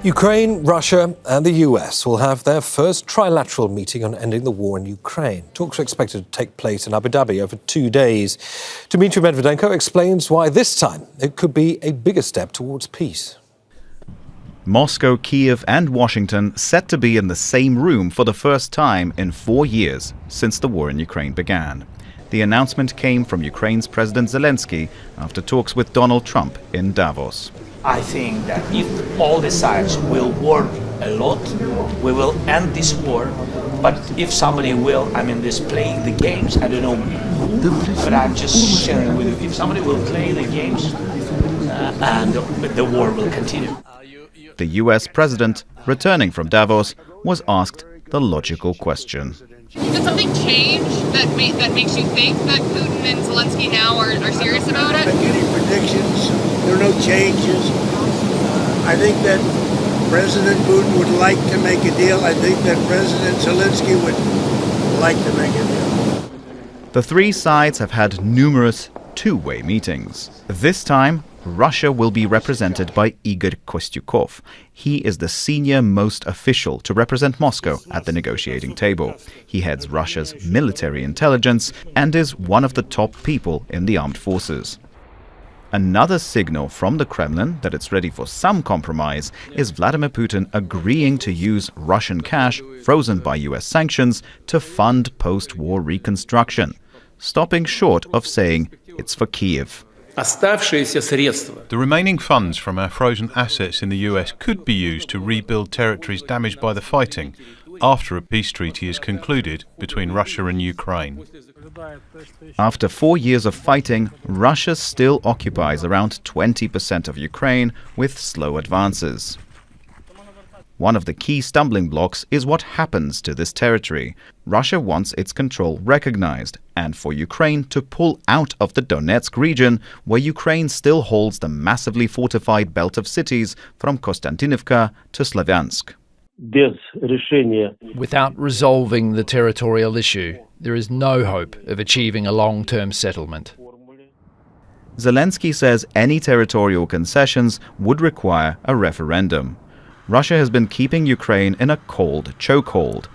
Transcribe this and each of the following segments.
Ukraine, Russia and the US will have their first trilateral meeting on ending the war in Ukraine. Talks are expected to take place in Abu Dhabi over 2 days. Dmitry Medvedenko explains why this time it could be a bigger step towards peace. Moscow, Kyiv and Washington set to be in the same room for the first time in 4 years since the war in Ukraine began. The announcement came from Ukraine's President Zelensky after talks with Donald Trump in Davos. I think that if all the sides will work a lot, we will end this war. But if somebody will, this playing the games, I don't know who, but I'm just sharing with you. If somebody will play the games, and the war will continue. The US president, returning from Davos, was asked the logical question. Did something change that makes you think that Putin and Zelensky now are serious about it? Any predictions? There are no changes. I think that President Putin would like to make a deal. I think that President Zelensky would like to make a deal. The three sides have had numerous two-way meetings. This time, Russia will be represented by Igor Kostyukov. He is the senior-most official to represent Moscow at the negotiating table. He heads Russia's military intelligence and is one of the top people in the armed forces. Another signal from the Kremlin that it's ready for some compromise is Vladimir Putin agreeing to use Russian cash frozen by US sanctions to fund post-war reconstruction, stopping short of saying it's for Kyiv. The remaining funds from our frozen assets in the US could be used to rebuild territories damaged by the fighting after a peace treaty is concluded between Russia and Ukraine. After 4 years of fighting, Russia still occupies around 20% of Ukraine with slow advances. One of the key stumbling blocks is what happens to this territory. Russia wants its control recognized and for Ukraine to pull out of the Donetsk region, where Ukraine still holds the massively fortified belt of cities from Konstantinivka to Slavyansk. Without resolving the territorial issue, there is no hope of achieving a long-term settlement. Zelensky says any territorial concessions would require a referendum. Russia has been keeping Ukraine in a cold chokehold,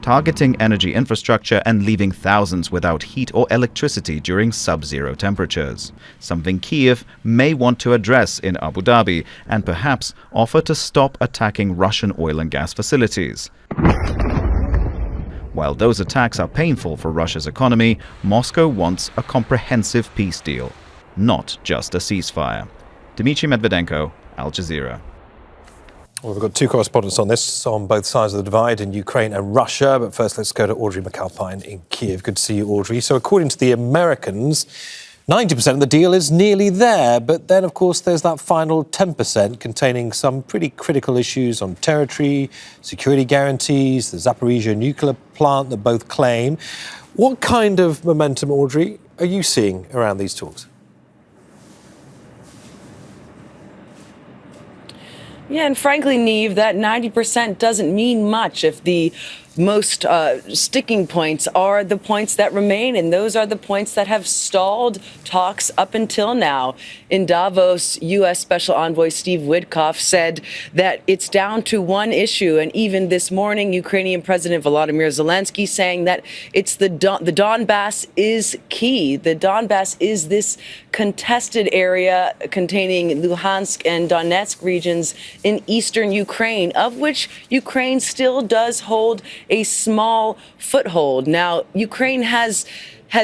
targeting energy infrastructure and leaving thousands without heat or electricity during sub-zero temperatures, something Kyiv may want to address in Abu Dhabi and perhaps offer to stop attacking Russian oil and gas facilities. While those attacks are painful for Russia's economy, Moscow wants a comprehensive peace deal, not just a ceasefire. Dmitry Medvedenko, Al Jazeera. Well, we've got two correspondents on this, on both sides of the divide, in Ukraine and Russia. But first, let's go to Audrey Macalpine in Kyiv. Good to see you, Audrey. So according to the Americans, 90% of the deal is nearly there. But then, of course, there's that final 10% containing some pretty critical issues on territory, security guarantees, the Zaporizhzhia nuclear plant that both claim. What kind of momentum, Audrey, are you seeing around these talks? Yeah, and frankly, Neve, that 90% doesn't mean much if the most sticking points are the points that remain, and those are the points that have stalled talks up until now. In Davos, U.S. Special Envoy Steve Witkoff said that it's down to one issue, and even this morning, Ukrainian President Volodymyr Zelensky saying that it's the Donbass is key. The Donbass is this contested area containing Luhansk and Donetsk regions in eastern Ukraine, of which Ukraine still does hold a small foothold. Now, Ukraine has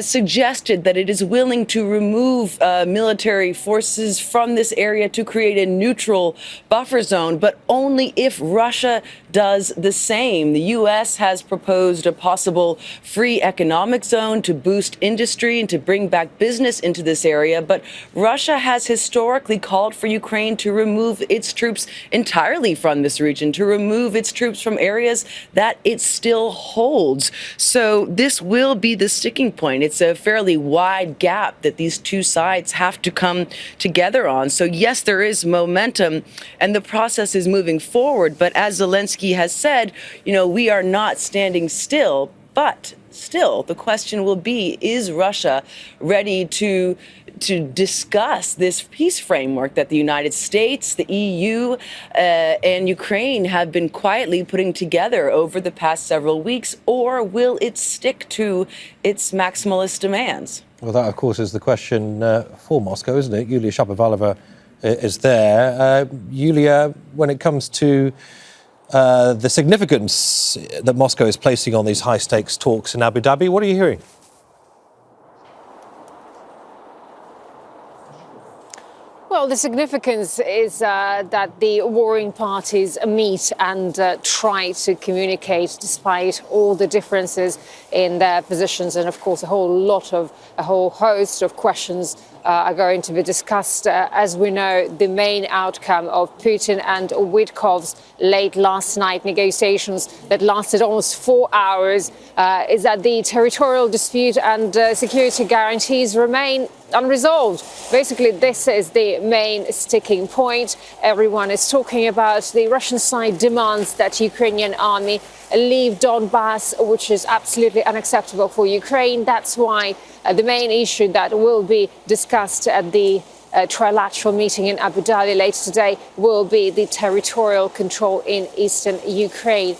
suggested that it is willing to remove military forces from this area to create a neutral buffer zone, but only if Russia does the same. The U.S. has proposed a possible free economic zone to boost industry and to bring back business into this area, but Russia has historically called for Ukraine to remove its troops entirely from this region, to remove its troops from areas that it still holds. So this will be the sticking point. It's a fairly wide gap that these two sides have to come together on. So yes, there is momentum and the process is moving forward. But as Zelensky has said, we are not standing still. But still, the question will be, is Russia ready to discuss this peace framework that the United States, the EU, and Ukraine have been quietly putting together over the past several weeks, or will it stick to its maximalist demands? Well, that, of course, is the question for Moscow, isn't it? Yulia Shapovalova is there. Yulia, when it comes to the significance that Moscow is placing on these high-stakes talks in Abu Dhabi, what are you hearing? Well, the significance is that the warring parties meet and try to communicate despite all the differences in their positions. And of course, a whole host of questions are going to be discussed. As we know, the main outcome of Putin and Witkov's late last night negotiations that lasted almost 4 hours is that the territorial dispute and security guarantees remain unresolved. Basically, this is the main sticking point. Everyone is talking about the Russian side demands that Ukrainian army leave Donbass, which is absolutely unacceptable for Ukraine. That's why the main issue that will be discussed at the Trilateral meeting in Abu Dhabi later today will be the territorial control in eastern Ukraine.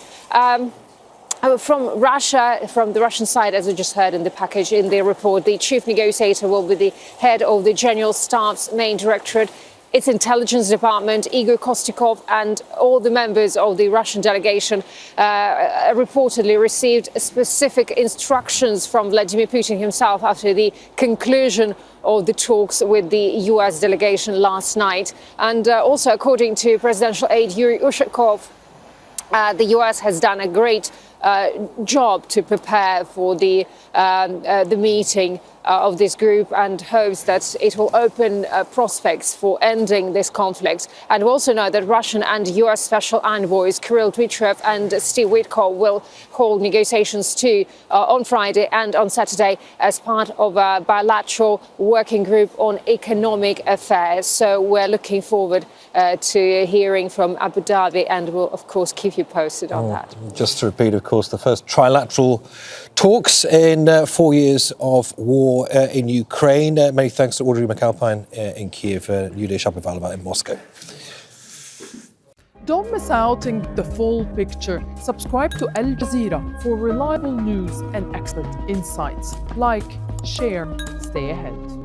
From Russia, from the Russian side, as we just heard in the package in the report, the chief negotiator will be the head of the General Staff's main directorate, its intelligence department, Igor Kostikov, and all the members of the Russian delegation reportedly received specific instructions from Vladimir Putin himself after the conclusion of the talks with the US delegation last night. And also, according to presidential aide Yuri Ushakov, the US has done a great job to prepare for the meeting of this group and hopes that it will open prospects for ending this conflict. And we also know that Russian and US special envoys Kirill Dmitry and Steve Witkoff will hold negotiations too on Friday and on Saturday as part of a bilateral working group on economic affairs. So we're looking forward to hearing from Abu Dhabi, and we'll of course keep you posted on that. Just to repeat, of course, the first trilateral talks in 4 years of war in Ukraine. Many thanks to Audrey Macalpine in Kyiv, Yulia Shapovalova in Moscow. Don't miss out on the full picture. Subscribe to Al Jazeera for reliable news and excellent insights. Like, share, stay ahead.